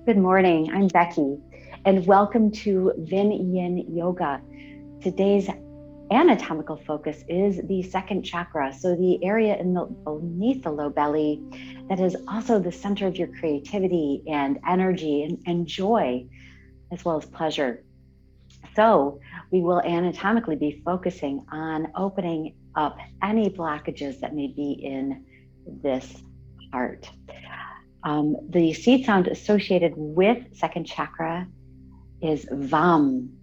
Good morning. I'm Becky, and welcome to Yin Yin Yoga. Today's anatomical focus is the second chakra, so the area beneath the low belly that is also the center of your creativity and energy and joy, as well as pleasure. So, we will anatomically be focusing on opening up any blockages that may be in this part. The seed sound associated with second chakra is VAM,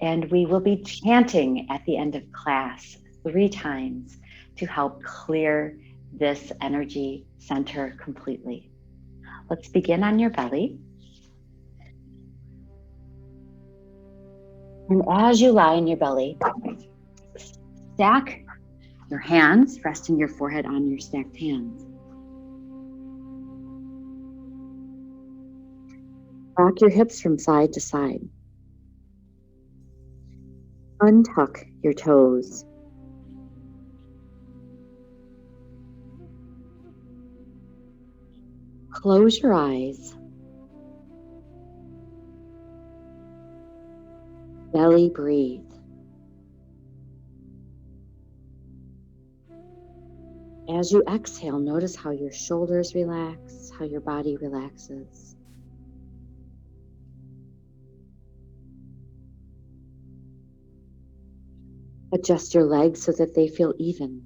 and we will be chanting at the end of class 3 times to help clear this energy center completely. Let's begin on your belly. And as you lie in your belly, stack your hands, resting your forehead on your stacked hands. Rock your hips from side to side. Untuck your toes. Close your eyes. Belly breathe. As you exhale, notice how your shoulders relax, how your body relaxes. Adjust your legs so that they feel even.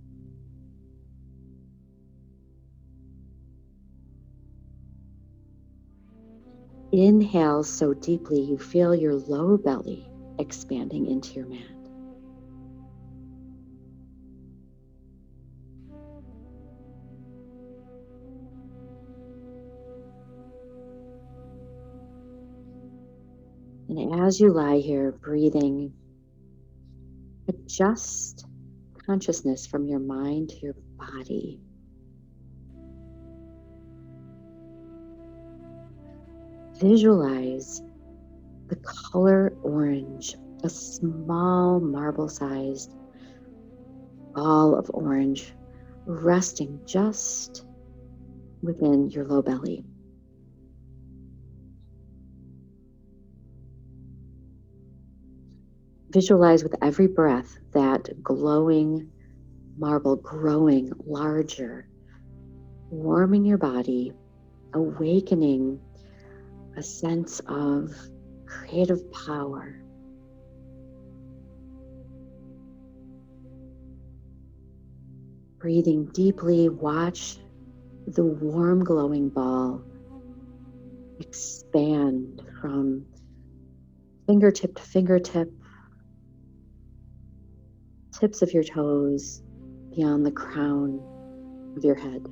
Inhale so deeply you feel your low belly expanding into your mat. And as you lie here breathing, adjust consciousness from your mind to your body. Visualize the color orange, a small marble-sized ball of orange resting just within your low belly. Visualize with every breath that glowing marble growing larger, warming your body, awakening a sense of creative power. Breathing deeply, watch the warm glowing ball expand from fingertip to fingertip, tips of your toes, beyond the crown of your head.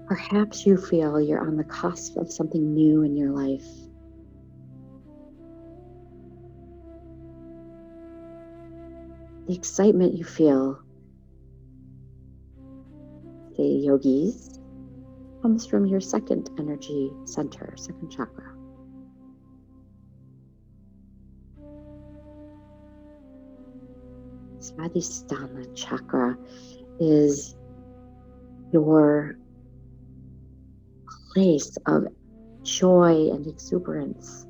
Perhaps you feel you're on the cusp of something new in your life. The excitement you feel, the yogis, comes from your second energy center, second chakra. Swadhisthana chakra is your place of joy and exuberance.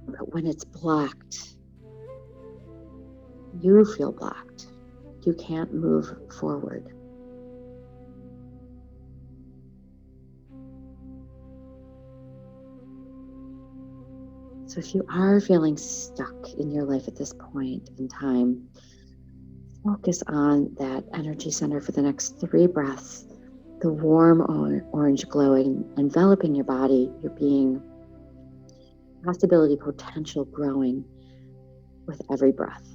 But when it's blocked, you feel blocked. You can't move forward. So if you are feeling stuck in your life at this point in time, focus on that energy center for the next 3 breaths. The warm orange glowing, enveloping your body, your being, possibility, potential growing with every breath.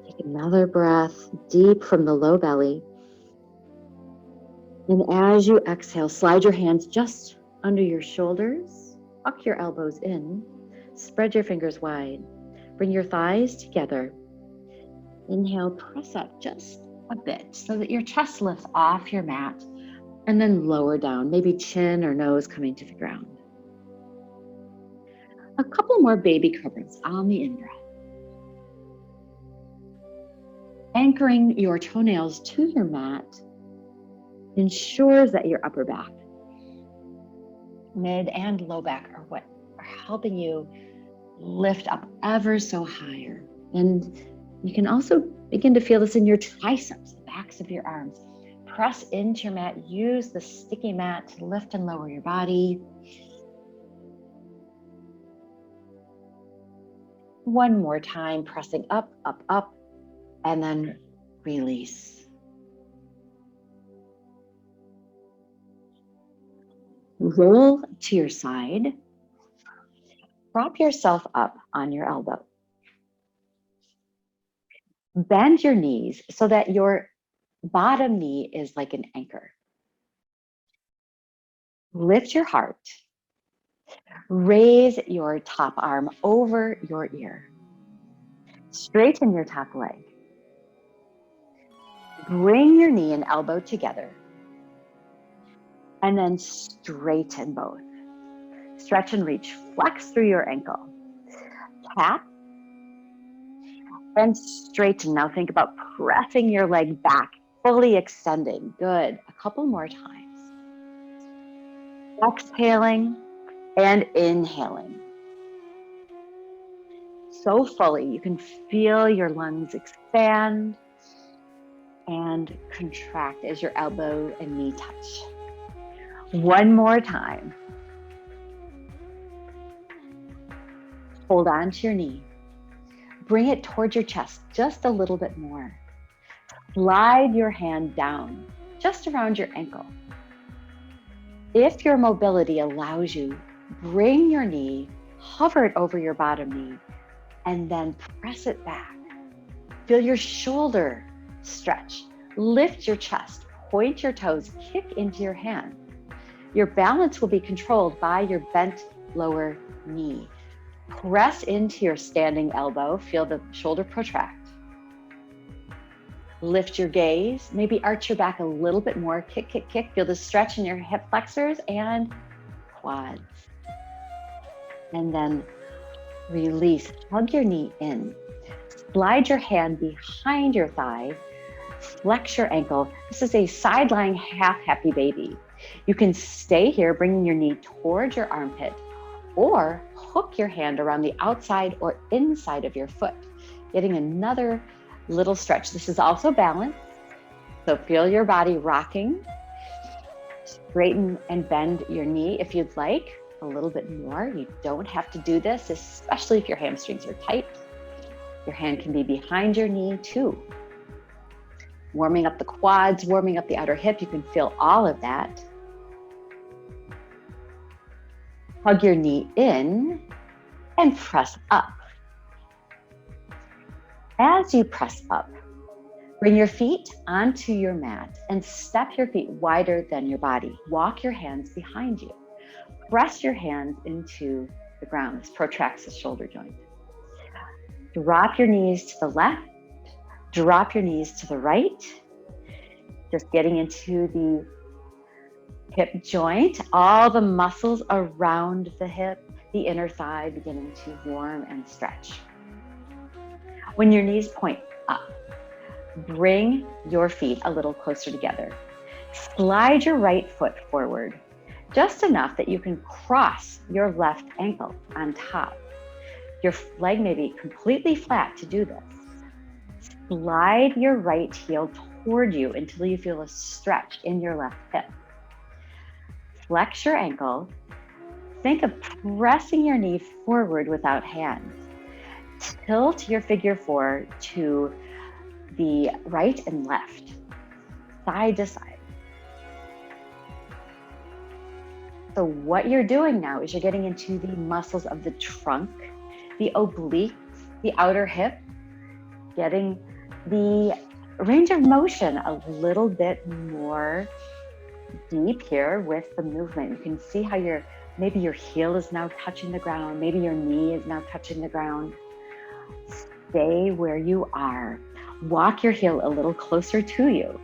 Take another breath deep from the low belly. And as you exhale, slide your hands just under your shoulders, tuck your elbows in, spread your fingers wide, bring your thighs together. Inhale, press up just a bit so that your chest lifts off your mat, and then lower down, maybe chin or nose coming to the ground. A couple more baby cobras on the in-breath. Anchoring your toenails to your mat ensures that your upper back, mid and low back are what are helping you lift up ever so higher. And you can also begin to feel this in your triceps, the backs of your arms. Press into your mat, use the sticky mat to lift and lower your body. One more time, pressing up, up, up, and then release. Roll to your side. Prop yourself up on your elbow. Bend your knees so that your bottom knee is like an anchor. Lift your heart. Raise your top arm over your ear. Straighten your top leg. Bring your knee and elbow together. And then straighten both. Stretch and reach. Flex through your ankle. Tap and straighten. Now think about pressing your leg back, fully extending. Good. A couple more times. Exhaling and inhaling. So fully, you can feel your lungs expand and contract as your elbow and knee touch. One more time. Hold on to your knee. Bring it towards your chest just a little bit more. Slide your hand down just around your ankle. If your mobility allows you, bring your knee, hover it over your bottom knee, and then press it back. Feel your shoulder stretch. Lift your chest, point your toes, kick into your hand. Your balance will be controlled by your bent lower knee. Press into your standing elbow. Feel the shoulder protract. Lift your gaze. Maybe arch your back a little bit more. Kick, kick, kick. Feel the stretch in your hip flexors and quads. And then release. Hug your knee in. Slide your hand behind your thigh. Flex your ankle. This is a side lying half happy baby. You can stay here, bringing your knee towards your armpit, or hook your hand around the outside or inside of your foot, getting another little stretch. This is also balance. So feel your body rocking. Straighten and bend your knee if you'd like a little bit more. You don't have to do this, especially if your hamstrings are tight. Your hand can be behind your knee too. Warming up the quads, warming up the outer hip. You can feel all of that. Hug your knee in and press up. As you press up, bring your feet onto your mat and step your feet wider than your body. Walk your hands behind you. Press your hands into the ground. This protracts the shoulder joint. Drop your knees to the left. Drop your knees to the right. Just getting into the hip joint, all the muscles around the hip, the inner thigh beginning to warm and stretch. When your knees point up, bring your feet a little closer together. Slide your right foot forward, just enough that you can cross your left ankle on top. Your leg may be completely flat to do this. Slide your right heel toward you until you feel a stretch in your left hip. Flex your ankle. Think of pressing your knee forward without hands. Tilt your figure four to the right and left, side to side. So what you're doing now is you're getting into the muscles of the trunk, the obliques, the outer hip, getting the range of motion a little bit more deep here with the movement. You can see how maybe your heel is now touching the ground, maybe your knee is now touching the ground. Stay where you are. Walk your heel a little closer to you.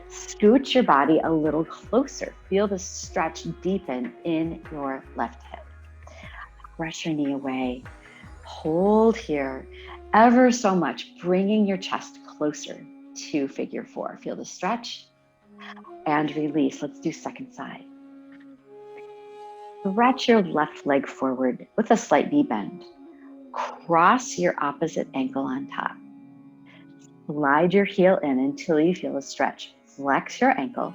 Scoot your body a little closer. Feel the stretch deepen in your left hip. Press your knee away. Hold here ever so much, bringing your chest closer to figure four. Feel the stretch and release. Let's do second side. Stretch your left leg forward with a slight knee bend. Cross your opposite ankle on top. Slide your heel in until you feel a stretch. Flex your ankle.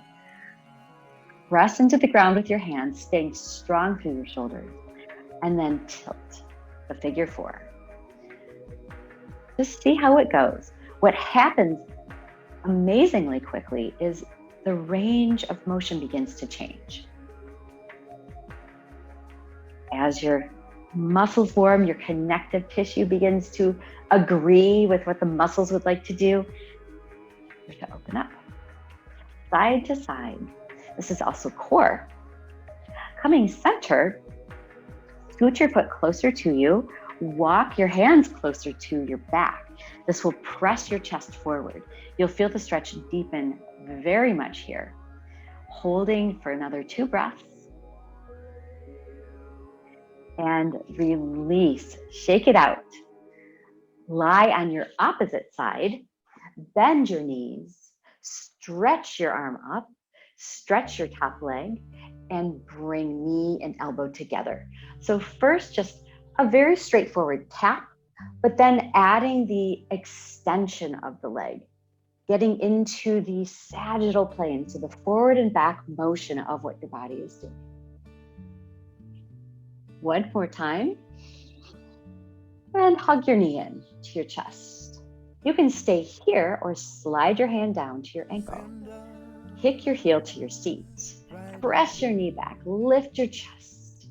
Press into the ground with your hands, staying strong through your shoulders. And then tilt the figure four. Just see how it goes. What happens amazingly quickly is the range of motion begins to change. As your muscles form, your connective tissue begins to agree with what the muscles would like to do. You're to open up, side to side. This is also core. Coming center, scoot your foot closer to you, walk your hands closer to your back. This will press your chest forward. You'll feel the stretch deepen very much here. Holding for another 2 breaths. And release, shake it out. Lie on your opposite side, bend your knees, stretch your arm up, stretch your top leg, and bring knee and elbow together. So first, just a very straightforward tap, but then adding the extension of the leg, getting into the sagittal plane, so the forward and back motion of what your body is doing. One more time. And hug your knee in to your chest. You can stay here or slide your hand down to your ankle. Kick your heel to your seat. Press your knee back. Lift your chest.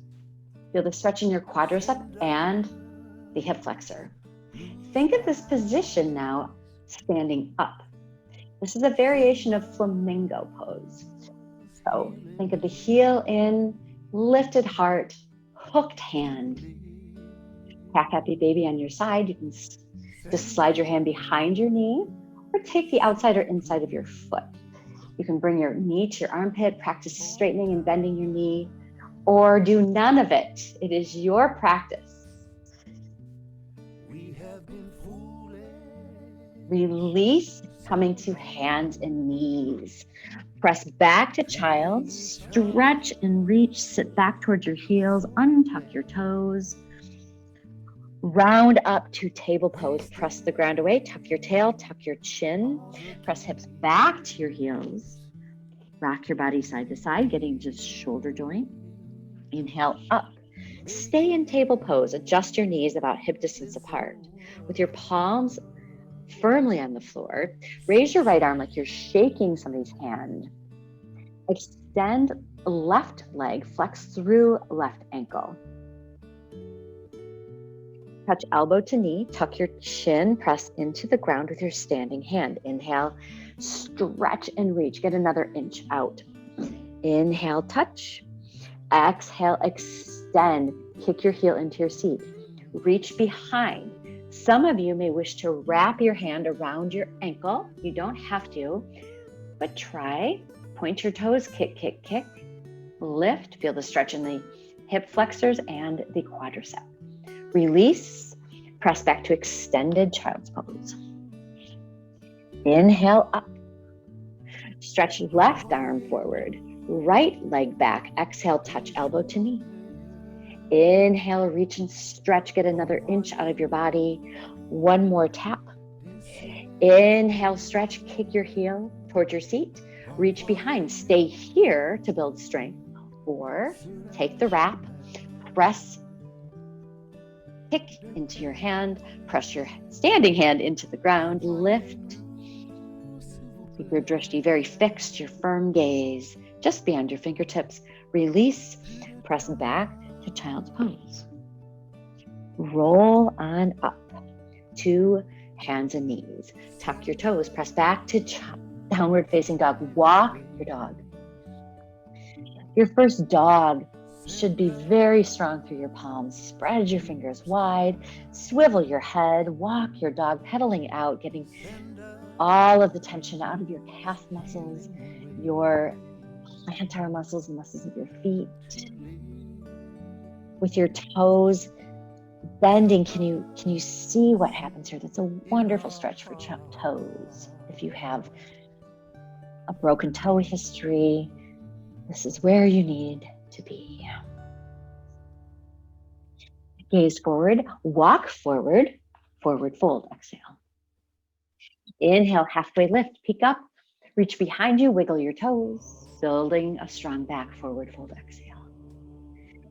Feel the stretch in your quadricep and the hip flexor. Think of this position now standing up. This is a variation of flamingo pose. So think of the heel in, lifted heart, hooked hand. Cat happy baby on your side. You can just slide your hand behind your knee or take the outside or inside of your foot. You can bring your knee to your armpit, practice straightening and bending your knee, or do none of it. It is your practice. Release, coming to hands and knees. Press back to child, stretch and reach, sit back towards your heels, untuck your toes. Round up to table pose, press the ground away, tuck your tail, tuck your chin, press hips back to your heels. Rock your body side to side, getting just shoulder joint. Inhale up. Stay in table pose, adjust your knees about hip distance apart. With your palms firmly on the floor, raise your right arm like you're shaking somebody's hand. Extend left leg, flex through left ankle. Touch elbow to knee, tuck your chin, press into the ground with your standing hand. Inhale, stretch and reach, get another inch out. Inhale, touch. Exhale, extend, kick your heel into your seat. Reach behind. Some of you may wish to wrap your hand around your ankle. You don't have to, but try. Point your toes, kick, kick, kick. Lift, feel the stretch in the hip flexors and the quadricep. Release, press back to extended child's pose. Inhale up. Stretch left arm forward, right leg back. Exhale, touch elbow to knee. Inhale, reach and stretch, get another inch out of your body. One more tap. Inhale, stretch, kick your heel towards your seat. Reach behind, stay here to build strength. Or take the wrap, press, kick into your hand, press your standing hand into the ground, lift. Keep your drishti very fixed, your firm gaze just beyond your fingertips. Release, press back to child's pose. Roll on up to hands and knees. Tuck your toes, press back to downward facing dog. Walk your dog. Your first dog should be very strong through your palms. Spread your fingers wide, swivel your head, walk your dog, pedaling out, getting all of the tension out of your calf muscles, your plantar muscles, the muscles of your feet. With your toes bending, can you see what happens here? That's a wonderful stretch for toes. If you have a broken toe history, this is where you need to be. Gaze forward, walk forward, forward fold, exhale. Inhale, halfway lift, peek up, reach behind you, wiggle your toes, building a strong back, forward fold, exhale.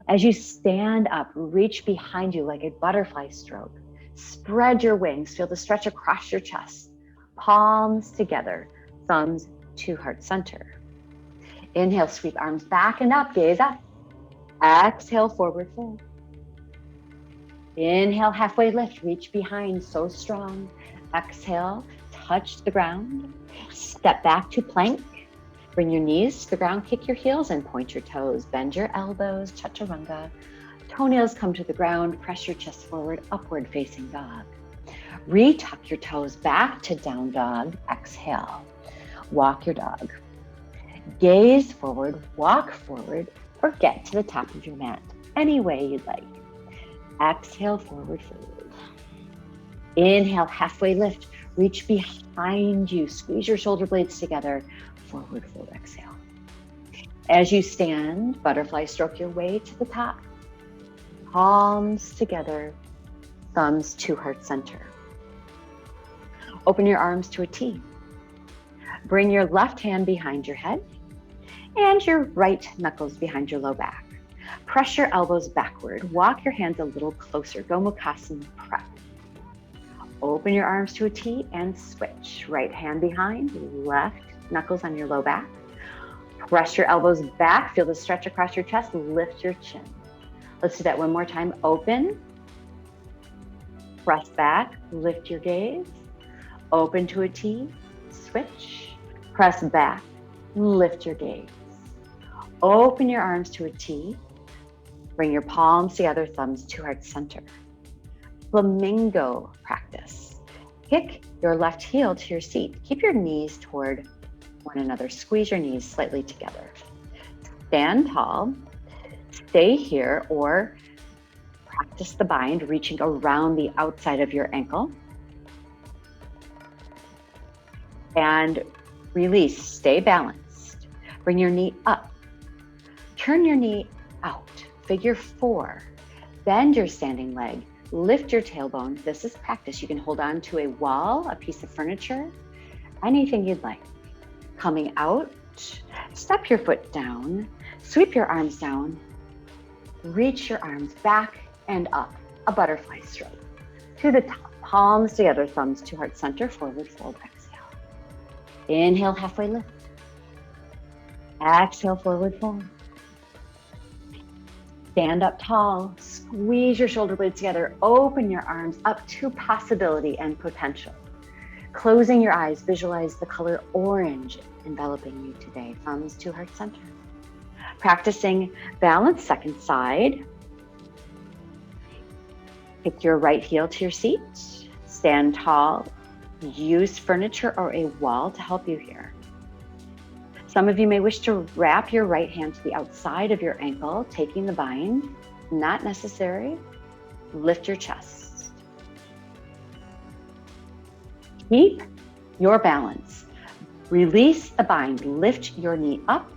As you stand up, reach behind you like a butterfly stroke. Spread your wings, feel the stretch across your chest. Palms together, thumbs to heart center. Inhale, sweep arms back and up, gaze up. Exhale, forward fold. Inhale, halfway lift, reach behind, so strong. Exhale, touch the ground. Step back to plank. Bring your knees to the ground, kick your heels and point your toes. Bend your elbows, chaturanga. Toenails come to the ground, press your chest forward, upward facing dog. Retuck your toes back to down dog. Exhale, walk your dog. Gaze forward, walk forward, or get to the top of your mat, any way you'd like. Exhale, forward fold. Inhale, halfway lift, reach behind you, squeeze your shoulder blades together, forward fold, exhale. As you stand, butterfly stroke your way to the top. Palms together, thumbs to heart center. Open your arms to a T. Bring your left hand behind your head and your right knuckles behind your low back. Press your elbows backward. Walk your hands a little closer. Gomukhasana prep. Open your arms to a T and switch. Right hand behind, left knuckles on your low back. Press your elbows back. Feel the stretch across your chest. Lift your chin. Let's do that one more time. Open. Press back. Lift your gaze. Open to a T. Switch. Press back. Lift your gaze. Open your arms to a T. Bring your palms together, thumbs to heart center. Flamingo practice. Kick your left heel to your seat. Keep your knees toward one another. Squeeze your knees slightly together. Stand tall. Stay here or practice the bind, reaching around the outside of your ankle. And release. Stay balanced. Bring your knee up. Turn your knee out. Figure 4. Bend your standing leg. Lift your tailbone. This is practice. You can hold on to a wall, a piece of furniture, anything you'd like. Coming out, step your foot down, sweep your arms down, reach your arms back and up, a butterfly stroke. To the top, palms together, thumbs to heart center, forward fold, exhale. Inhale, halfway lift. Exhale, forward fold. Stand up tall, squeeze your shoulder blades together, open your arms up to possibility and potential. Closing your eyes, visualize the color orange enveloping you today, thumbs to heart center. Practicing balance, second side. Pick your right heel to your seat, stand tall, use furniture or a wall to help you here. Some of you may wish to wrap your right hand to the outside of your ankle, taking the bind, not necessary. Lift your chest. Keep your balance. Release the bind, lift your knee up,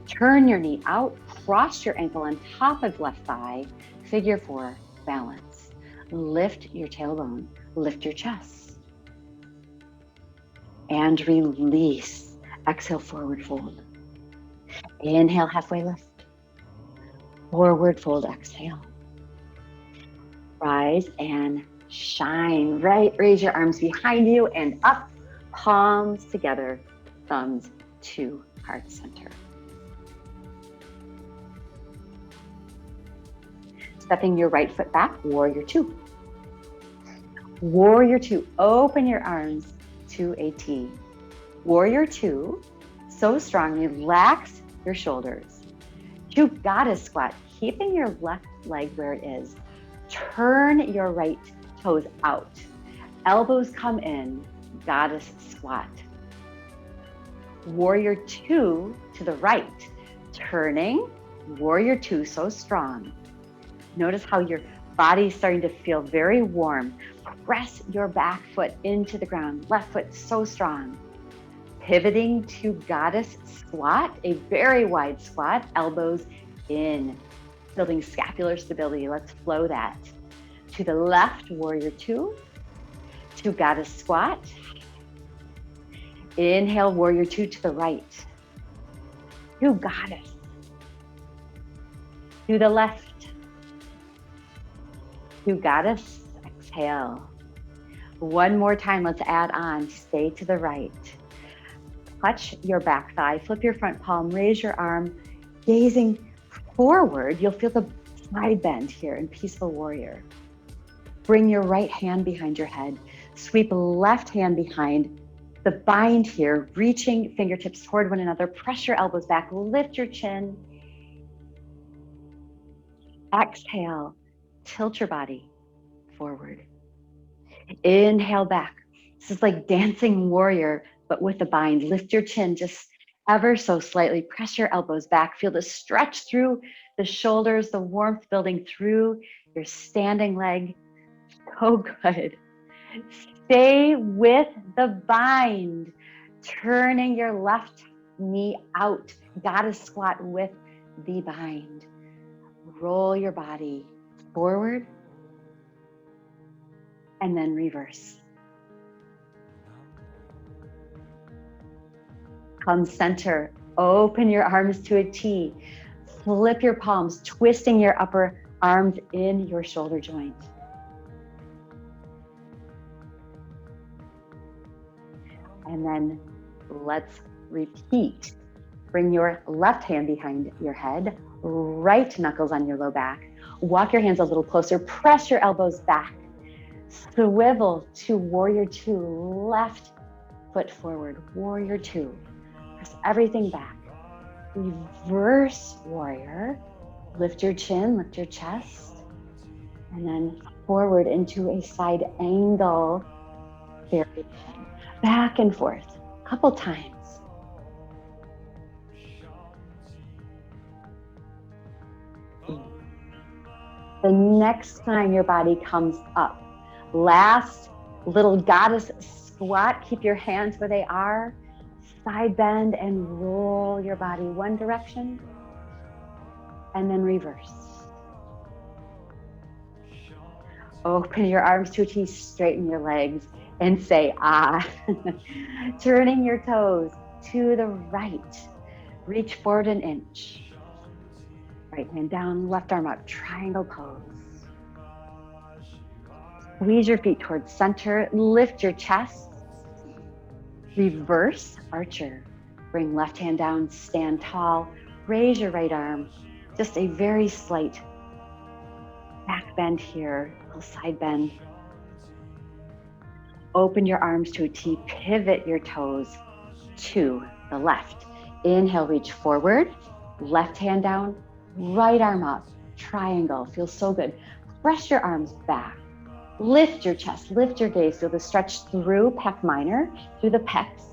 turn your knee out, cross your ankle on top of left thigh, figure 4, balance. Lift your tailbone, lift your chest. And release. Exhale, forward fold. Inhale, halfway lift. Forward fold, exhale. Rise and shine. Right, raise your arms behind you and up, palms together, thumbs to heart center. Stepping your right foot back, warrior 2. Warrior two, open your arms to a T. Warrior two, so strong, relax your shoulders. To goddess squat, keeping your left leg where it is. Turn your right toes out. Elbows come in, goddess squat. Warrior two to the right. Turning, warrior two, so strong. Notice how your body's starting to feel very warm. Press your back foot into the ground. Left foot so strong. Pivoting to goddess squat, a very wide squat, elbows in, building scapular stability. Let's flow that. To the left, warrior two, to goddess squat. Inhale, warrior two to the right. To goddess. To the left. To goddess, exhale. One more time, let's add on, stay to the right. Touch your back thigh, flip your front palm, raise your arm, gazing forward. You'll feel the side bend here in Peaceful Warrior. Bring your right hand behind your head. Sweep left hand behind the bind here, reaching fingertips toward one another. Press your elbows back, lift your chin. Exhale, tilt your body forward. Inhale back. This is like dancing warrior, but with a bind. Lift your chin just ever so slightly. Press your elbows back. Feel the stretch through the shoulders, the warmth building through your standing leg. So good. Stay with the bind. Turning your left knee out. Goddess squat with the bind. Roll your body forward and then reverse. Come center, open your arms to a T. Flip your palms, twisting your upper arms in your shoulder joint. And then let's repeat. Bring your left hand behind your head, right knuckles on your low back. Walk your hands a little closer, press your elbows back. Swivel to warrior two, left foot forward, warrior two. Press everything back. Reverse warrior. Lift your chin, lift your chest, and then forward into a side angle variation. Back and forth, a couple times. The next time your body comes up, last little goddess squat, keep your hands where they are, side bend and roll your body one direction, and then reverse. Open your arms to a T, straighten your legs, and say ah. Turning your toes to the right. Reach forward an inch. Right hand down, left arm up, triangle pose. Squeeze your feet towards center, lift your chest. Reverse archer. Bring left hand down, stand tall, raise your right arm. Just a very slight back bend here, little side bend. Open your arms to a T, pivot your toes to the left. Inhale, reach forward, left hand down, right arm up, triangle, feels so good. Press your arms back, lift your chest, lift your gaze, feel the stretch through pec minor, through the pecs.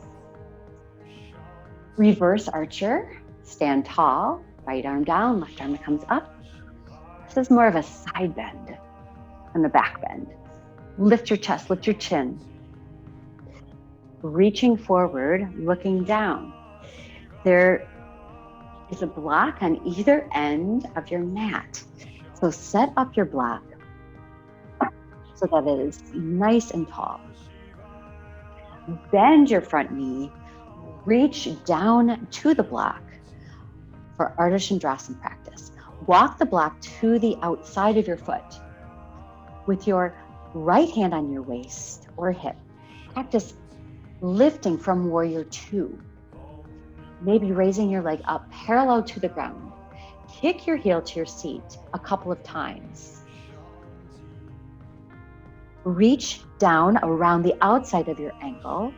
Reverse archer, stand tall, right arm down, left arm comes up. This is more of a side bend than the back bend. Lift your chest, lift your chin. Reaching forward, looking down. There is a block on either end of your mat. So set up your block so that it is nice and tall. Bend your front knee, reach down to the block for Ardha Chandrasana practice. Walk the block to the outside of your foot. With your right hand on your waist or hip, practice lifting from warrior two. Maybe raising your leg up parallel to the ground. Kick your heel to your seat a couple of times. Reach down around the outside of your ankle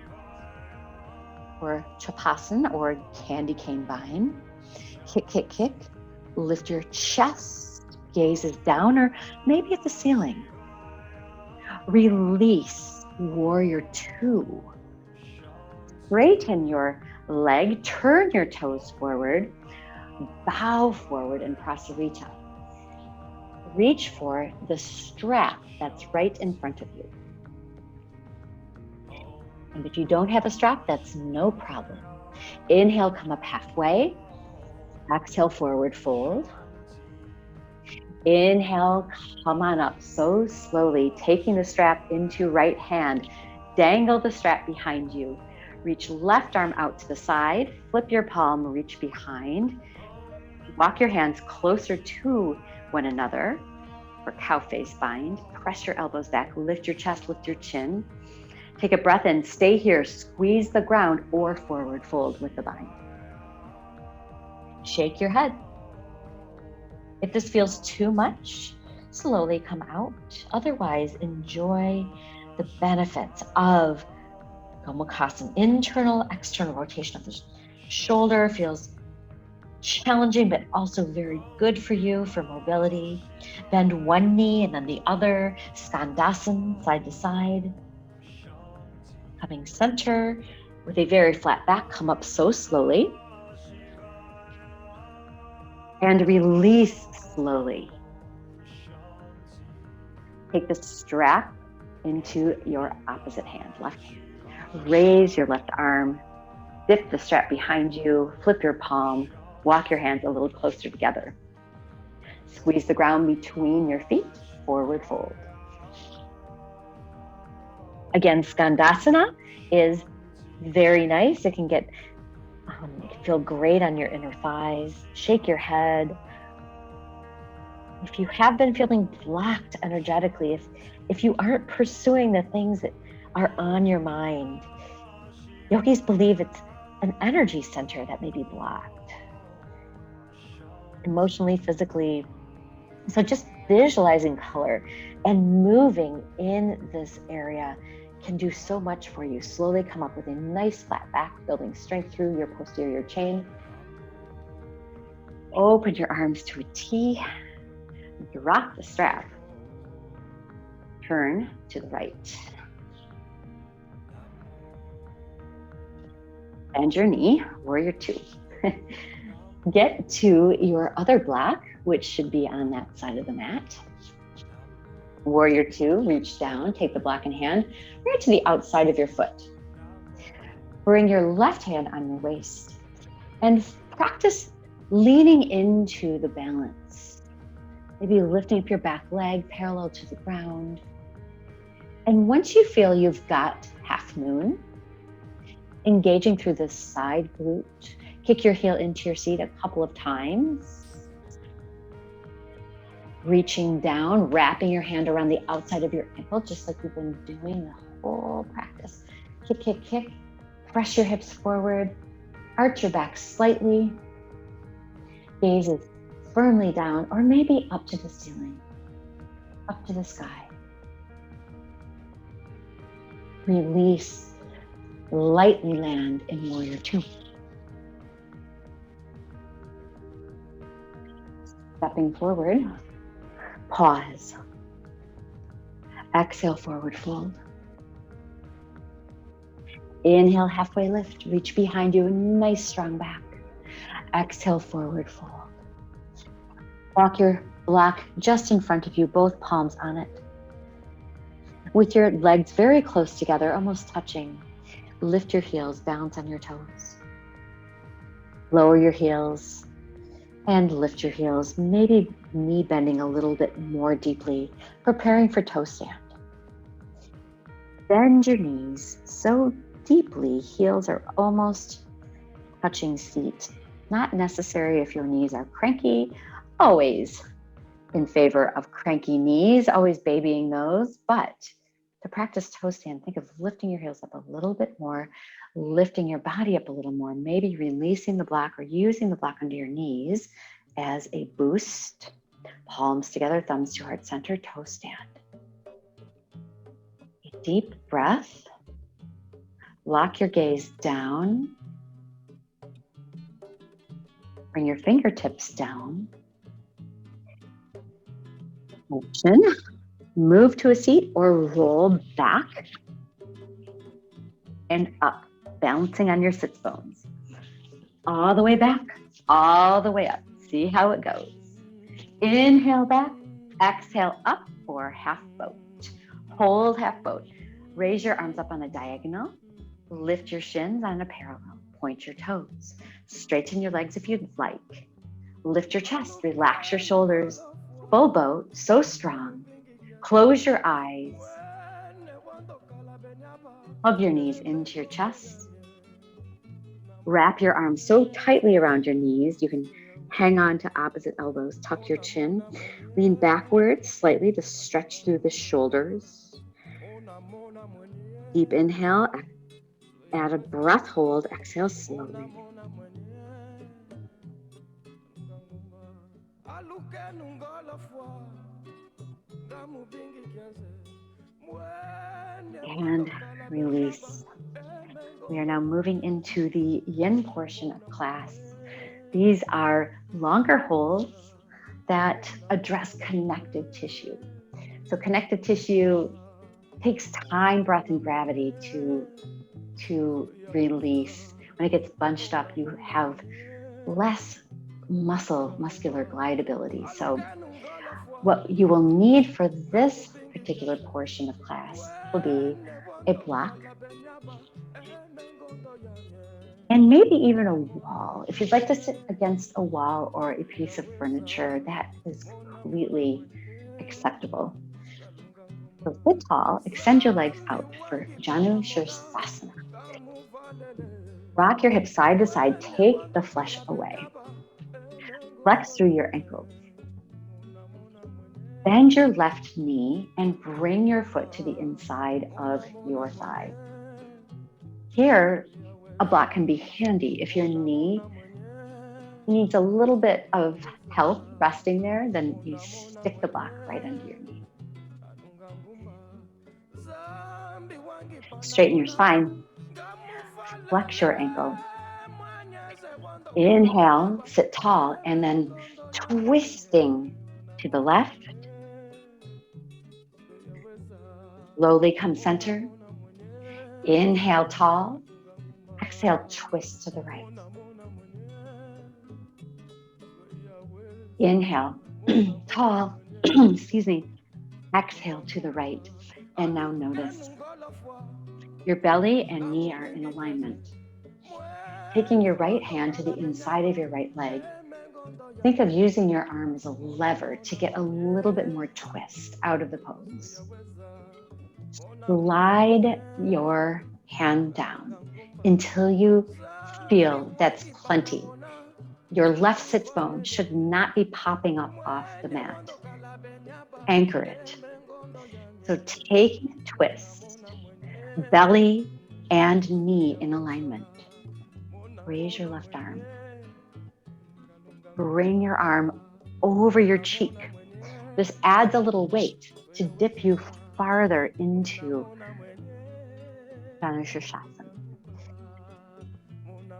for Chapasan or candy cane bind. Kick, kick, kick. Lift your chest, gazes down, or maybe at the ceiling. Release, warrior two. Straighten your leg, turn your toes forward, bow forward in Prasarita. Reach for the strap that's right in front of you. And if you don't have a strap, that's no problem. Inhale, come up halfway. Exhale, forward fold. Inhale, come on up so slowly, taking the strap into right hand. Dangle the strap behind you. Reach left arm out to the side. Flip your palm, reach behind. Walk your hands closer to one another for cow face bind. Press your elbows back, lift your chest, lift your chin. Take a breath in, stay here, squeeze the ground or forward fold with the bind. Shake your head. If this feels too much, slowly come out. Otherwise, enjoy the benefits of Gomukhasana. Internal, external rotation of the shoulder feels challenging, but also very good for you for mobility. Bend one knee and then the other. Skandasana, side to side. Coming center with a very flat back, come up so slowly. And release slowly. Take the strap into your opposite hand, left hand. Raise your left arm, dip the strap behind you, flip your palm, walk your hands a little closer together. Squeeze the ground between your feet, forward fold. Again, Skandasana is very nice. It can feel great on your inner thighs. Shake your head. If you have been feeling blocked energetically, if you aren't pursuing the things that are on your mind, yogis believe it's an energy center that may be blocked. Emotionally, physically. So just visualizing color and moving in this area can do so much for you. Slowly come up with a nice flat back, building strength through your posterior chain. Open your arms to a T. Drop the strap. Turn to the right. Bend your knee, warrior two. Get to your other block, which should be on that side of the mat. Warrior two, reach down, take the block in hand, bring it to the outside of your foot. Bring your left hand on your waist and practice leaning into the balance. Maybe lifting up your back leg parallel to the ground. And once you feel you've got half moon, engaging through the side glute, kick your heel into your seat a couple of times. Reaching down, wrapping your hand around the outside of your ankle, just like we've been doing the whole practice. Kick, kick, kick. Press your hips forward. Arch your back slightly. Gaze is firmly down, or maybe up to the ceiling, up to the sky. Release. Lightly land in warrior two. Stepping forward. Pause. Exhale, forward fold. Inhale, halfway lift. Reach behind you, nice strong back. Exhale, forward fold. Walk your block just in front of you, both palms on it. With your legs very close together, almost touching. Lift your heels, balance on your toes. Lower your heels and lift your heels, maybe knee bending a little bit more deeply, preparing for toe stand. Bend your knees so deeply, heels are almost touching seat. Not necessary if your knees are cranky, always in favor of cranky knees, always babying those, but to practice toe stand, think of lifting your heels up a little bit more, lifting your body up a little more, maybe releasing the block or using the block under your knees as a boost. Palms together, thumbs to heart center, toe stand. Deep breath. Lock your gaze down. Bring your fingertips down. Motion. Move to a seat or roll back and up, bouncing on your sits bones. All the way back, all the way up. See how it goes. Inhale back, exhale up for half boat. Hold half boat. Raise your arms up on a diagonal. Lift your shins on a parallel. Point your toes. Straighten your legs if you'd like. Lift your chest. Relax your shoulders. Full boat, so strong. Close your eyes. Hug your knees into your chest. Wrap your arms so tightly around your knees. You can hang on to opposite elbows. Tuck your chin. Lean backwards slightly to stretch through the shoulders. Deep inhale. Add a breath hold. Exhale slowly. And release. We are now moving into the yin portion of class. These are longer holds that address connective tissue. So connective tissue takes time, breath, and gravity to release. When it gets bunched up, you have less muscular glideability. So what you will need for this particular portion of class will be a block and maybe even a wall. If you'd like to sit against a wall or a piece of furniture, that is completely acceptable. So sit tall, extend your legs out for Janu Shirsasana. Rock your hips side to side, take the flesh away. Flex through your ankles. Bend your left knee and bring your foot to the inside of your thigh. Here, a block can be handy. If your knee needs a little bit of help resting there, then you stick the block right under your knee. Straighten your spine. Flex your ankle. Inhale, sit tall, and then twisting to the left. Slowly come center. Inhale, tall. Exhale, twist to the right. Inhale, tall. Excuse me. Exhale to the right. And now notice your belly and knee are in alignment. Taking your right hand to the inside of your right leg, think of using your arm as a lever to get a little bit more twist out of the pose. Slide your hand down until you feel that's plenty. Your left sits bone should not be popping up off the mat. Anchor it. So take a twist, belly and knee in alignment. Raise your left arm. Bring your arm over your cheek. This adds a little weight to dip you farther into Dhanushirsasana.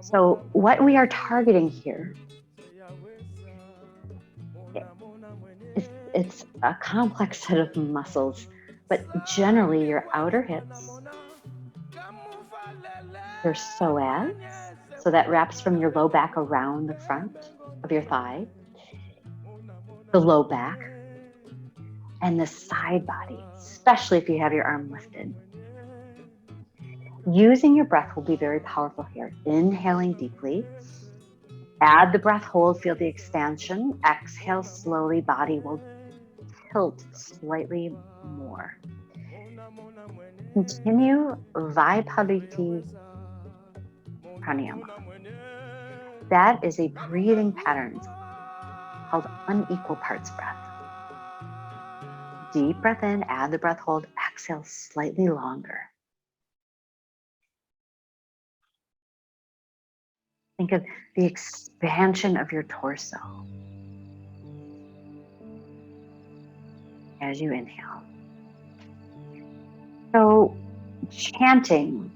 So what we are targeting here, it's a complex set of muscles, but generally your outer hips, your psoas, so that wraps from your low back around the front of your thigh, the low back, and the side body, especially if you have your arm lifted. Using your breath will be very powerful here. Inhaling deeply. Add the breath hold, feel the expansion. Exhale slowly, body will tilt slightly more. Continue Vaipariti Pranayama. That is a breathing pattern called unequal parts breath. Deep breath in, add the breath hold, exhale slightly longer. Think of the expansion of your torso as you inhale. So chanting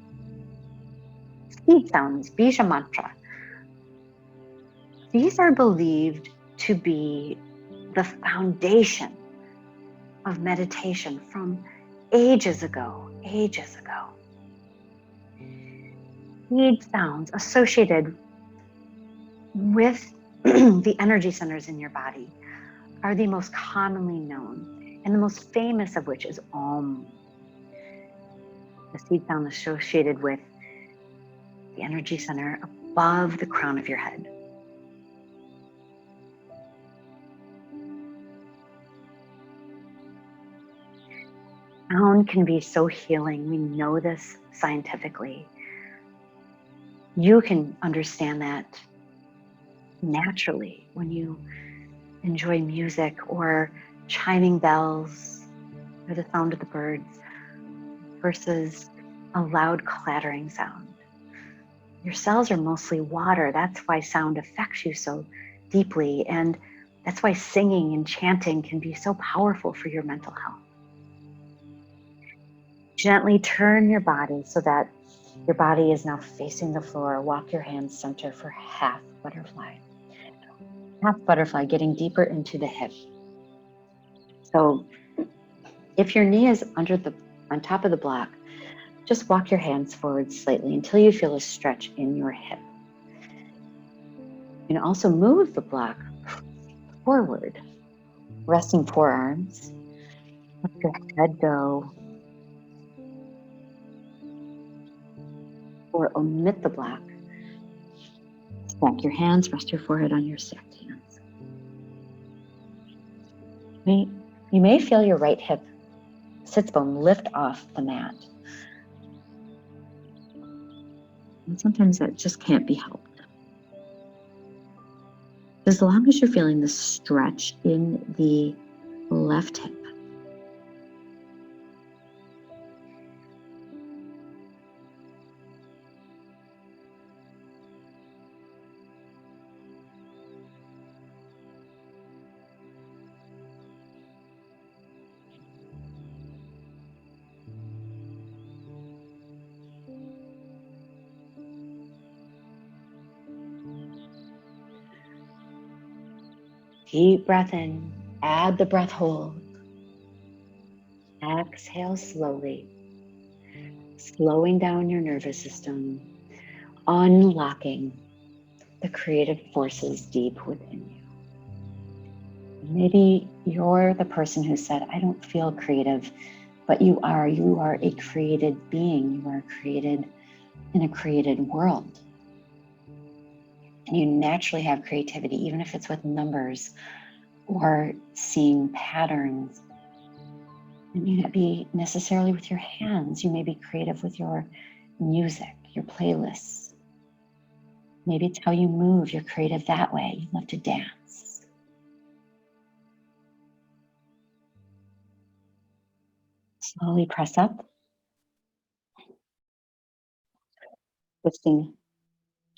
seed sounds, bija mantra, these are believed to be the foundation of meditation from ages ago. Seed sounds associated with the energy centers in your body are the most commonly known, and the most famous of which is Om. The seed sound associated with the energy center above the crown of your head. Sound can be so healing. We know this scientifically. You can understand that naturally when you enjoy music or chiming bells or the sound of the birds versus a loud clattering sound. Your cells are mostly water. That's why sound affects you so deeply. And that's why singing and chanting can be so powerful for your mental health. Gently turn your body so that your body is now facing the floor. Walk your hands center for half butterfly. Half butterfly, getting deeper into the hip. So if your knee is on top of the block, just walk your hands forward slightly until you feel a stretch in your hip. You can also move the block forward, resting forearms. Let your head go. Or omit the block. Stack your hands, rest your forehead on your stacked hands. You may feel your right hip sits bone lift off the mat. And sometimes that just can't be helped. As long as you're feeling the stretch in the left hip, deep breath in, add the breath hold. Exhale slowly, slowing down your nervous system, unlocking the creative forces deep within you. Maybe you're the person who said, I don't feel creative, but you are a created being. You are created in a created world. And you naturally have creativity, even if it's with numbers or seeing patterns. It may not be necessarily with your hands. You may be creative with your music, your playlists. Maybe it's how you move. You're creative that way. You love to dance. Slowly press up, twisting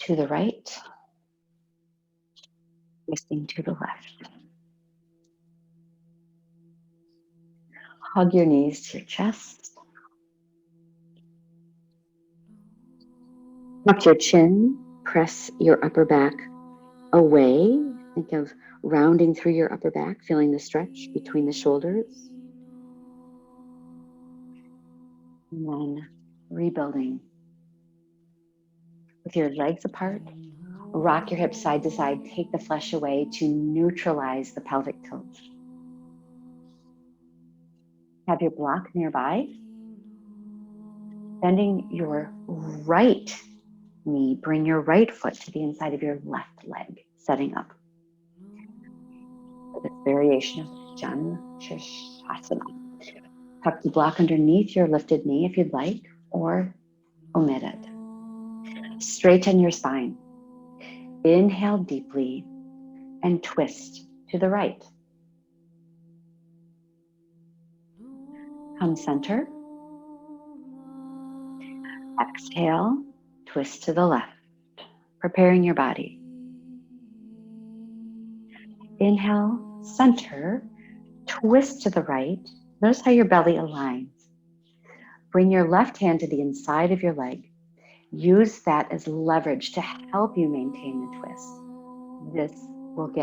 to the right, twisting to the left. Hug your knees to your chest. Up your chin, press your upper back away. Think of rounding through your upper back, feeling the stretch between the shoulders. And then rebuilding. With your legs apart, rock your hips side to side, take the flesh away to neutralize the pelvic tilt. Have your block nearby. Bending your right knee, bring your right foot to the inside of your left leg, setting up for this variation of Jan Shirshasana. Tuck the block underneath your lifted knee if you'd like, or omit it. Straighten your spine. Inhale deeply and twist to the right. Come center. Exhale, twist to the left, preparing your body. Inhale, center, twist to the right. Notice how your belly aligns. Bring your left hand to the inside of your leg. Use that as leverage to help you maintain the twist. This will help you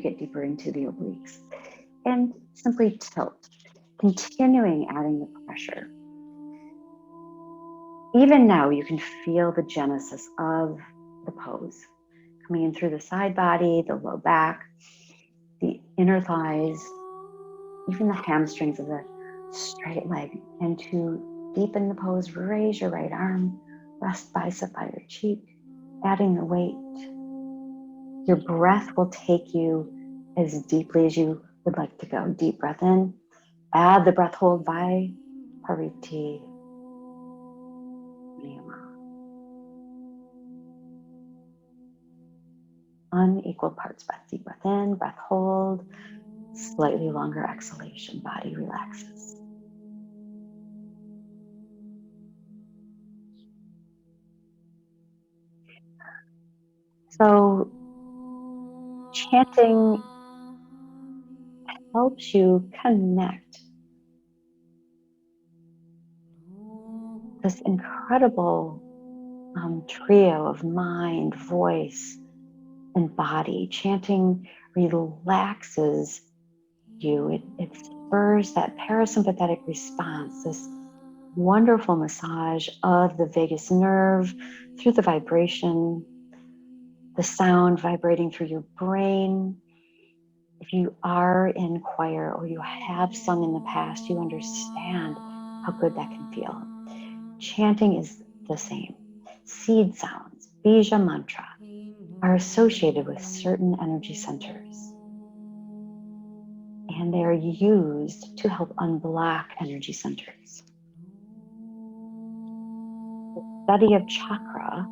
get deeper into the obliques. And simply tilt, continuing adding the pressure. Even now, you can feel the genesis of the pose coming in through the side body, the low back, the inner thighs, even the hamstrings of the straight leg. And to deepen the pose, raise your right arm, rest bicep by your cheek, adding the weight. Your breath will take you as deeply as you would like to go. Deep breath in, add the breath hold by Pariti. Unequal parts breath. Deep breath in, breath hold, slightly longer exhalation, body relaxes. So chanting helps you connect this incredible trio of mind, voice, and body. Chanting relaxes you. It spurs that parasympathetic response, this wonderful massage of the vagus nerve through the vibration, the sound vibrating through your brain. If you are in choir or you have sung in the past, you understand how good that can feel. Chanting is the same. Seed sounds, bija mantra, are associated with certain energy centers. And they are used to help unblock energy centers. The study of chakra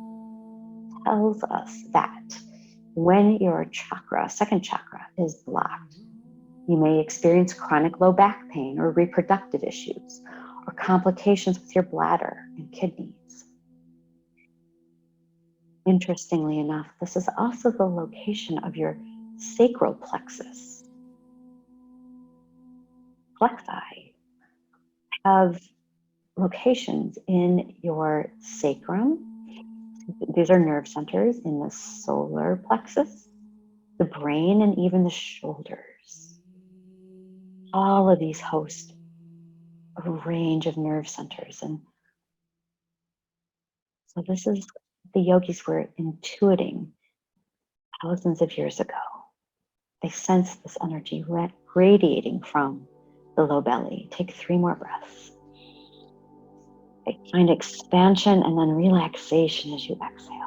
tells us that when your chakra, second chakra, is blocked, you may experience chronic low back pain or reproductive issues or complications with your bladder and kidneys. Interestingly enough, this is also the location of your sacral plexus. Plexi have locations in your sacrum. These are nerve centers in the solar plexus, the brain, and even the shoulders. All of these host a range of nerve centers. And so this is the yogis were intuiting thousands of years ago. They sense this energy radiating from the low belly. Take 3 more breaths. Find expansion and then relaxation as you exhale.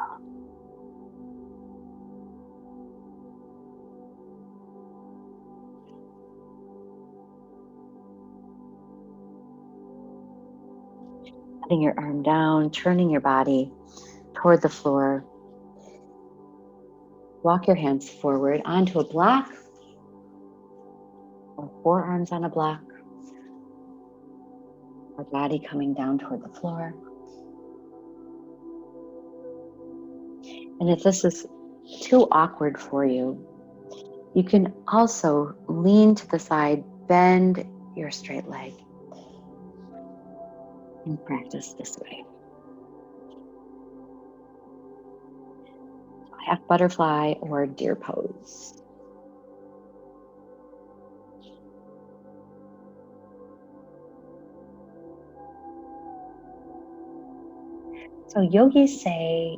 Letting your arm down, turning your body toward the floor. Walk your hands forward onto a block or forearms on a block. Our body coming down toward the floor. And if this is too awkward for you, you can also lean to the side, bend your straight leg, and practice this way. Half butterfly or deer pose. So yogis say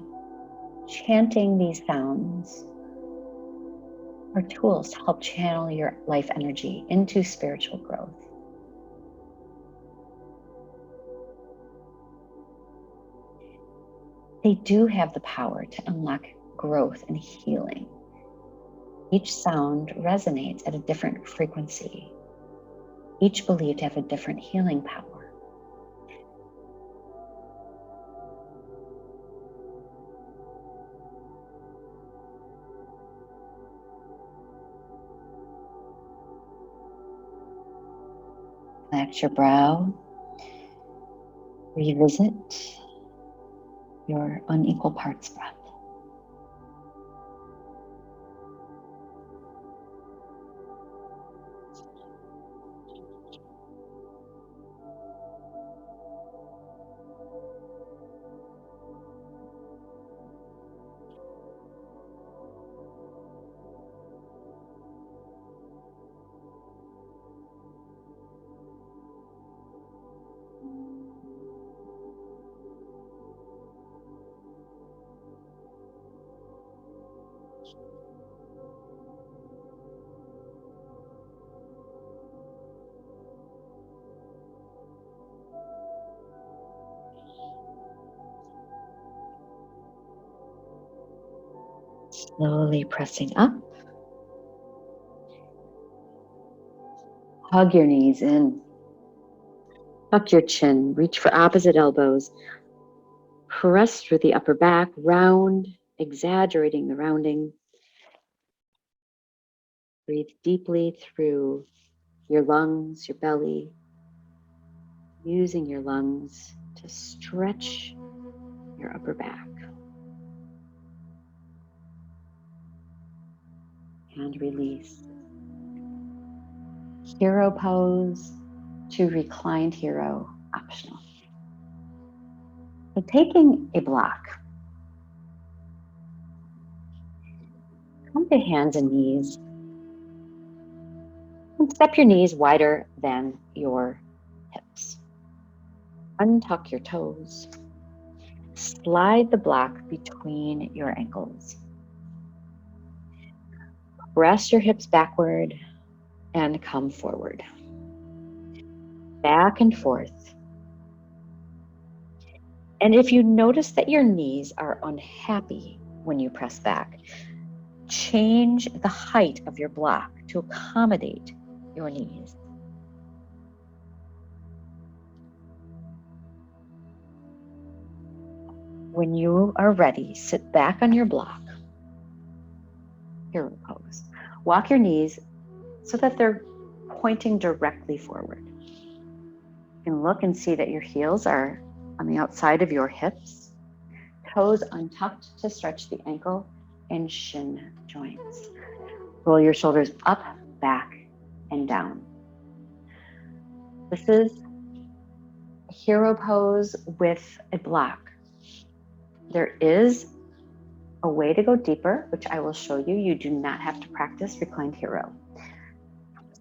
chanting these sounds are tools to help channel your life energy into spiritual growth. They do have the power to unlock growth and healing. Each sound resonates at a different frequency, each believed to have a different healing power. Relax your brow. Revisit your unequal parts breath. Slowly pressing up. Hug your knees in. Tuck your chin. Reach for opposite elbows. Press through the upper back. Round, exaggerating the rounding. Breathe deeply through your lungs, your belly. Using your lungs to stretch your upper back. And release. Hero pose to reclined hero, optional. So taking a block, come to hands and knees. And step your knees wider than your hips. Untuck your toes. Slide the block between your ankles. Press your hips backward and come forward. Back and forth. And if you notice that your knees are unhappy when you press back, change the height of your block to accommodate your knees. When you are ready, sit back on your block. Hero pose. Walk your knees so that they're pointing directly forward. You can look and see that your heels are on the outside of your hips, toes untucked to stretch the ankle and shin joints. Roll your shoulders up, back, and down. This is a hero pose with a block. There is a way to go deeper, which I will show you. You do not have to practice reclined hero.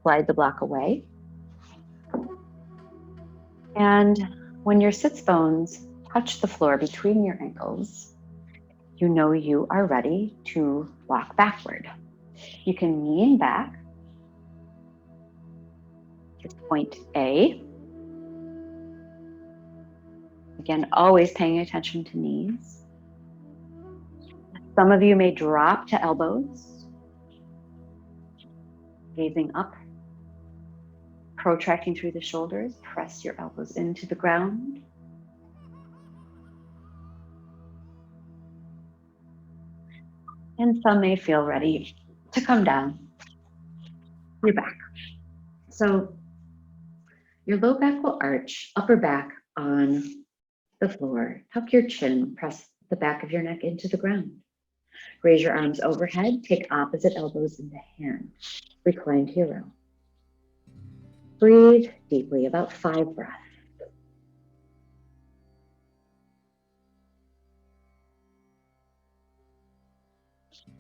Slide the block away. And when your sits bones touch the floor between your ankles, you know you are ready to walk backward. You can lean back to point A. Again, always paying attention to knees. Some of you may drop to elbows, gazing up, protracting through the shoulders. Press your elbows into the ground. And some may feel ready to come down. You're back. So your low back will arch, upper back on the floor. Tuck your chin, press the back of your neck into the ground. Raise your arms overhead, take opposite elbows into hand. Reclined hero. Breathe deeply, about 5 breaths.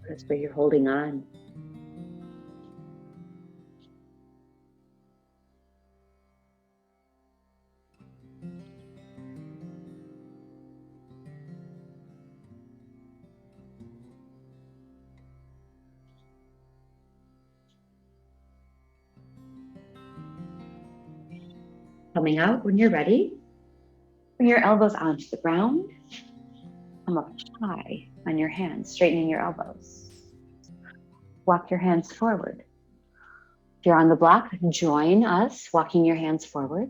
That's where you're holding on. Coming out when you're ready. Bring your elbows onto the ground. Come up high on your hands, straightening your elbows. Walk your hands forward. If you're on the block, join us, walking your hands forward.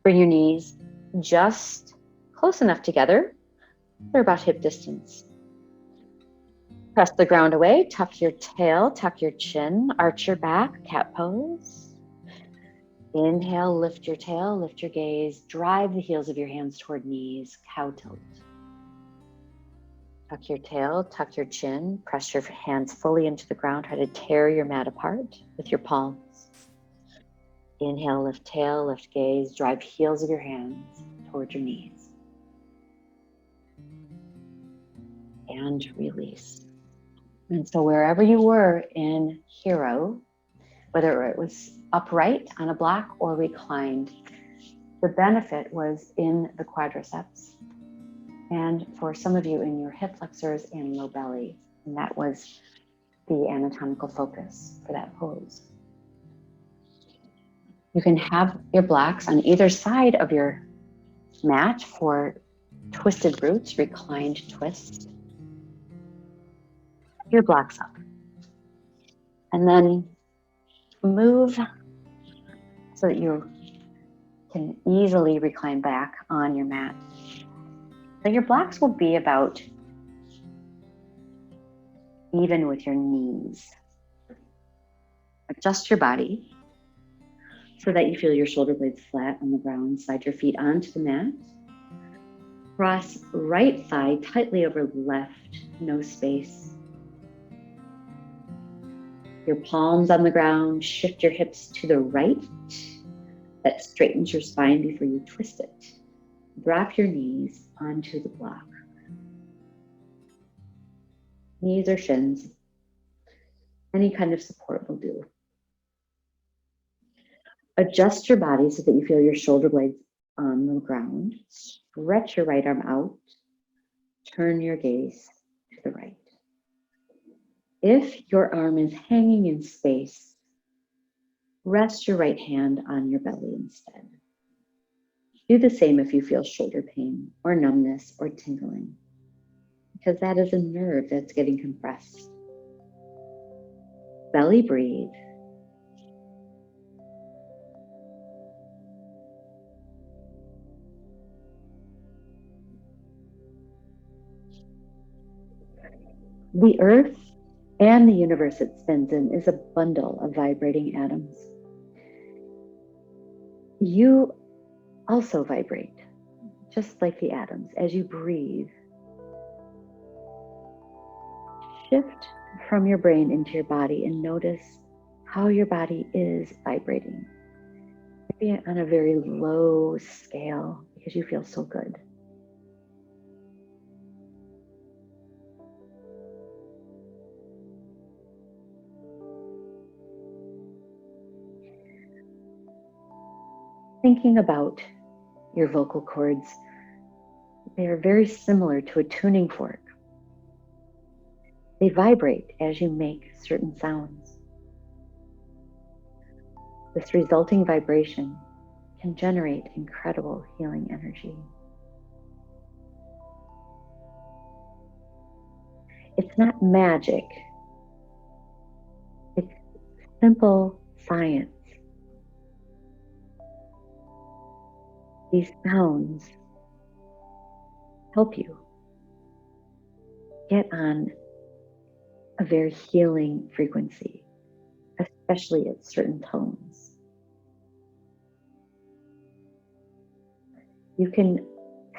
Bring your knees just close enough together. They're about hip distance. Press the ground away, tuck your tail, tuck your chin, arch your back, cat pose. Inhale, lift your tail, lift your gaze, drive the heels of your hands toward knees, cow tilt. Tuck your tail, tuck your chin, press your hands fully into the ground, try to tear your mat apart with your palms. Inhale, lift tail, lift gaze, drive heels of your hands toward your knees. And release. And so wherever you were in hero, whether it was upright on a block or reclined, the benefit was in the quadriceps. And for some of you in your hip flexors and low belly. And that was the anatomical focus for that pose. You can have your blocks on either side of your mat for twisted roots, reclined twist. your blocks up. And then move so that you can easily recline back on your mat. So your blocks will be about even with your knees. Adjust your body so that you feel your shoulder blades flat on the ground. Slide your feet onto the mat. Cross right thigh tightly over left, no space. Your palms on the ground. Shift your hips to the right. That straightens your spine before you twist it. Drop your knees onto the block. Knees or shins. Any kind of support will do. Adjust your body so that you feel your shoulder blades on the ground. Stretch your right arm out. Turn your gaze to the right. If your arm is hanging in space, rest your right hand on your belly instead. Do the same if you feel shoulder pain or numbness or tingling, because that is a nerve that's getting compressed. Belly breathe. The earth and the universe it spins in is a bundle of vibrating atoms. You also vibrate, just like the atoms. As you breathe, shift from your brain into your body and notice how your body is vibrating. Maybe on a very low scale because you feel so good. Thinking about your vocal cords, they are very similar to a tuning fork. They vibrate as you make certain sounds. This resulting vibration can generate incredible healing energy. It's not magic. It's simple science. These sounds help you get on a very healing frequency, especially at certain tones. You can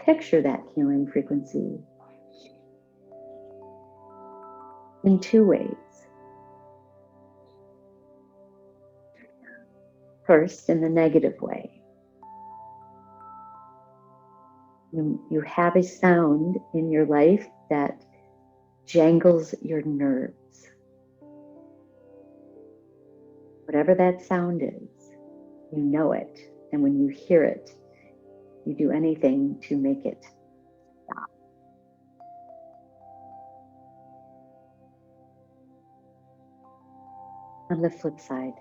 picture that healing frequency in two ways. First, in the negative way. You have a sound in your life that jangles your nerves. Whatever that sound is, you know it. And when you hear it, you do anything to make it stop. On the flip side,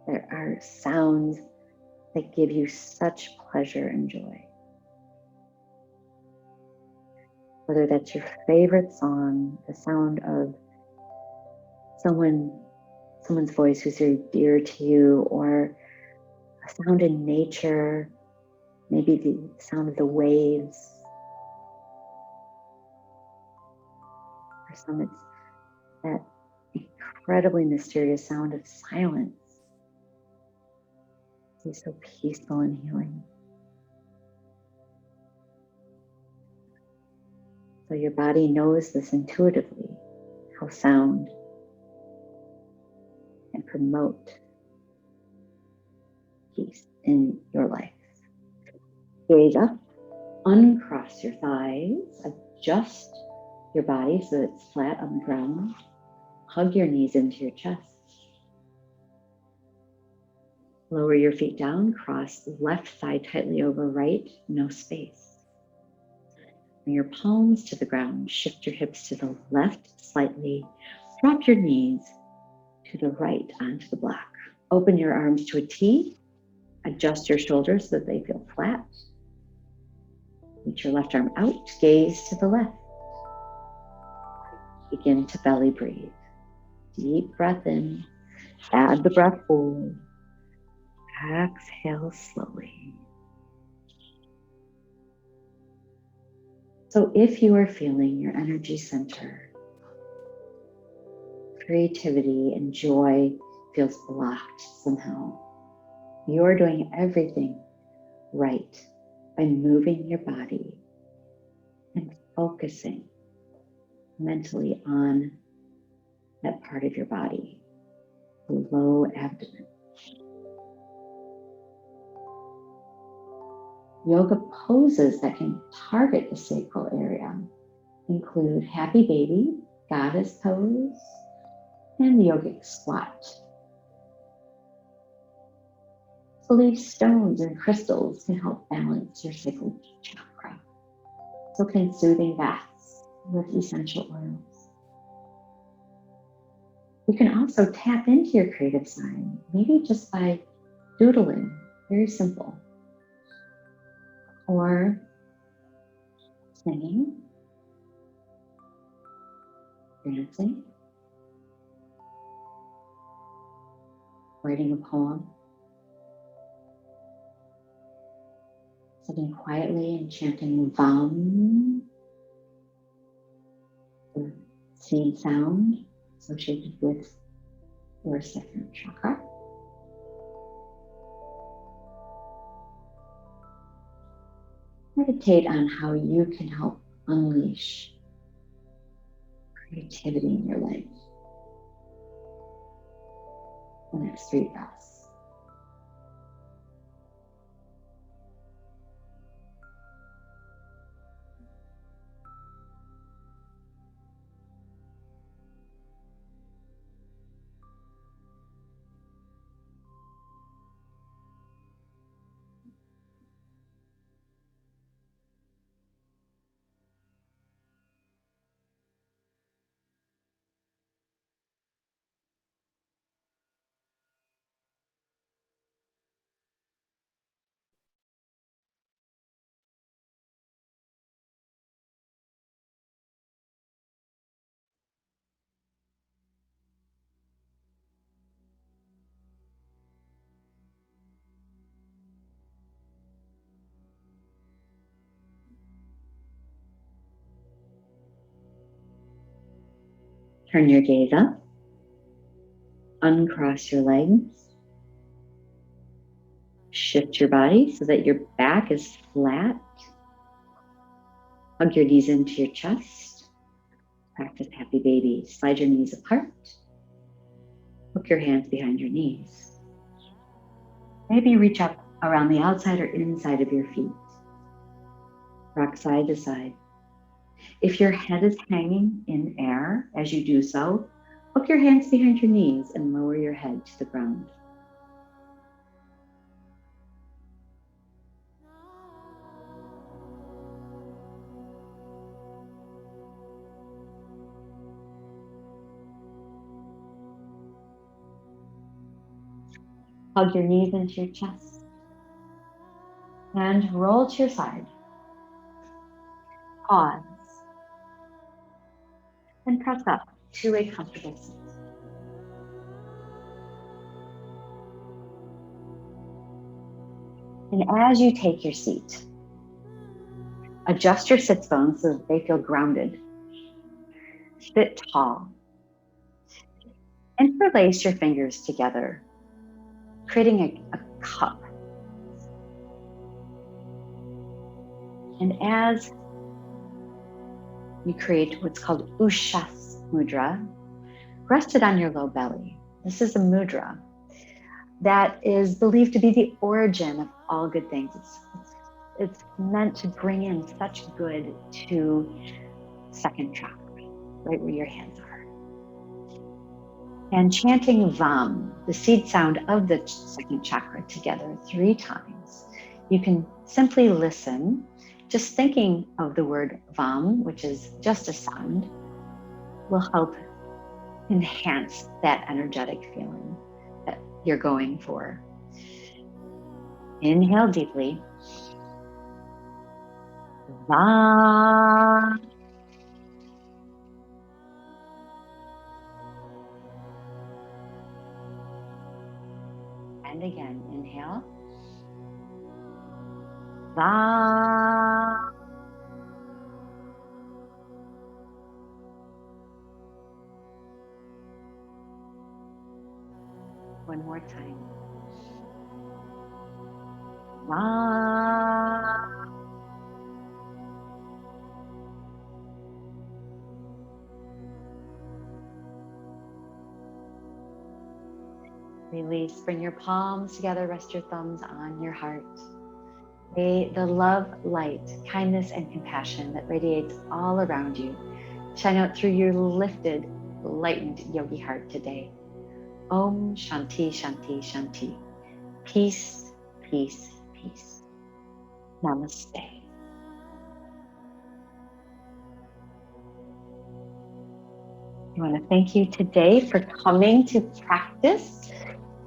there are sounds that give you such pleasure and joy. Whether that's your favorite song, the sound of someone's voice who's very dear to you, or a sound in nature, maybe the sound of the waves. For some, it's that incredibly mysterious sound of silence. It's so peaceful and healing. So your body knows this intuitively, how sound can promote peace in your life. Gaze up, uncross your thighs, adjust your body so that it's flat on the ground. Hug your knees into your chest. Lower your feet down, cross left thigh tightly over right, no space. Bring your palms to the ground, shift your hips to the left slightly, drop your knees to the right onto the block. Open your arms to a T, adjust your shoulders so that they feel flat. Reach your left arm out, gaze to the left. Begin to belly breathe. Deep breath in. Add the breath hold. Exhale slowly. So if you are feeling your energy center, creativity and joy feels blocked somehow, you're doing everything right by moving your body and focusing mentally on that part of your body, the low abdomen. Yoga poses that can target the sacral area include happy baby, goddess pose, and yogic squat. So these stones and crystals can help balance your sacral chakra. So can soothing baths with essential oils. You can also tap into your creative side, maybe just by doodling, very simple. Or singing, dancing, writing a poem, sitting quietly and chanting Vam, or seeing sound associated with your second chakra. Meditate on how you can help unleash creativity in your life. The next 3 breaths. Turn your gaze up, uncross your legs, shift your body so that your back is flat. Hug your knees into your chest. Practice happy baby. Slide your knees apart. Hook your hands behind your knees. Maybe reach up around the outside or inside of your feet. Rock side to side. If your head is hanging in air as you do so, hook your hands behind your knees and lower your head to the ground. Hug your knees into your chest and roll to your side. Pause and press up to a comfortable seat. And as you take your seat, adjust your sits bones so that they feel grounded. Sit tall. Interlace your fingers together, creating a cup. And as you create what's called Ushas Mudra, rest it on your low belly. This is a mudra that is believed to be the origin of all good things. It's meant to bring in such good to second chakra, right where your hands are. And chanting Vam, the seed sound of the second chakra, together 3 times. You can simply listen, just thinking of the word Vam, which is just a sound, will help enhance that energetic feeling that you're going for. Inhale deeply. Va. And again, inhale. Va. One more time. Va. Release. Bring your palms together. Rest your thumbs on your heart. May the love, light, kindness, and compassion that radiates all around you shine out through your lifted, lightened yogi heart today. Om Shanti Shanti Shanti. Peace, peace, peace. Namaste. I want to thank you today for coming to practice.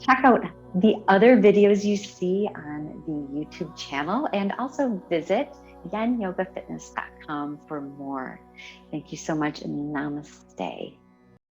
Check out the other videos you see on the YouTube channel and also visit yenyogafitness.com for more. Thank you so much and namaste.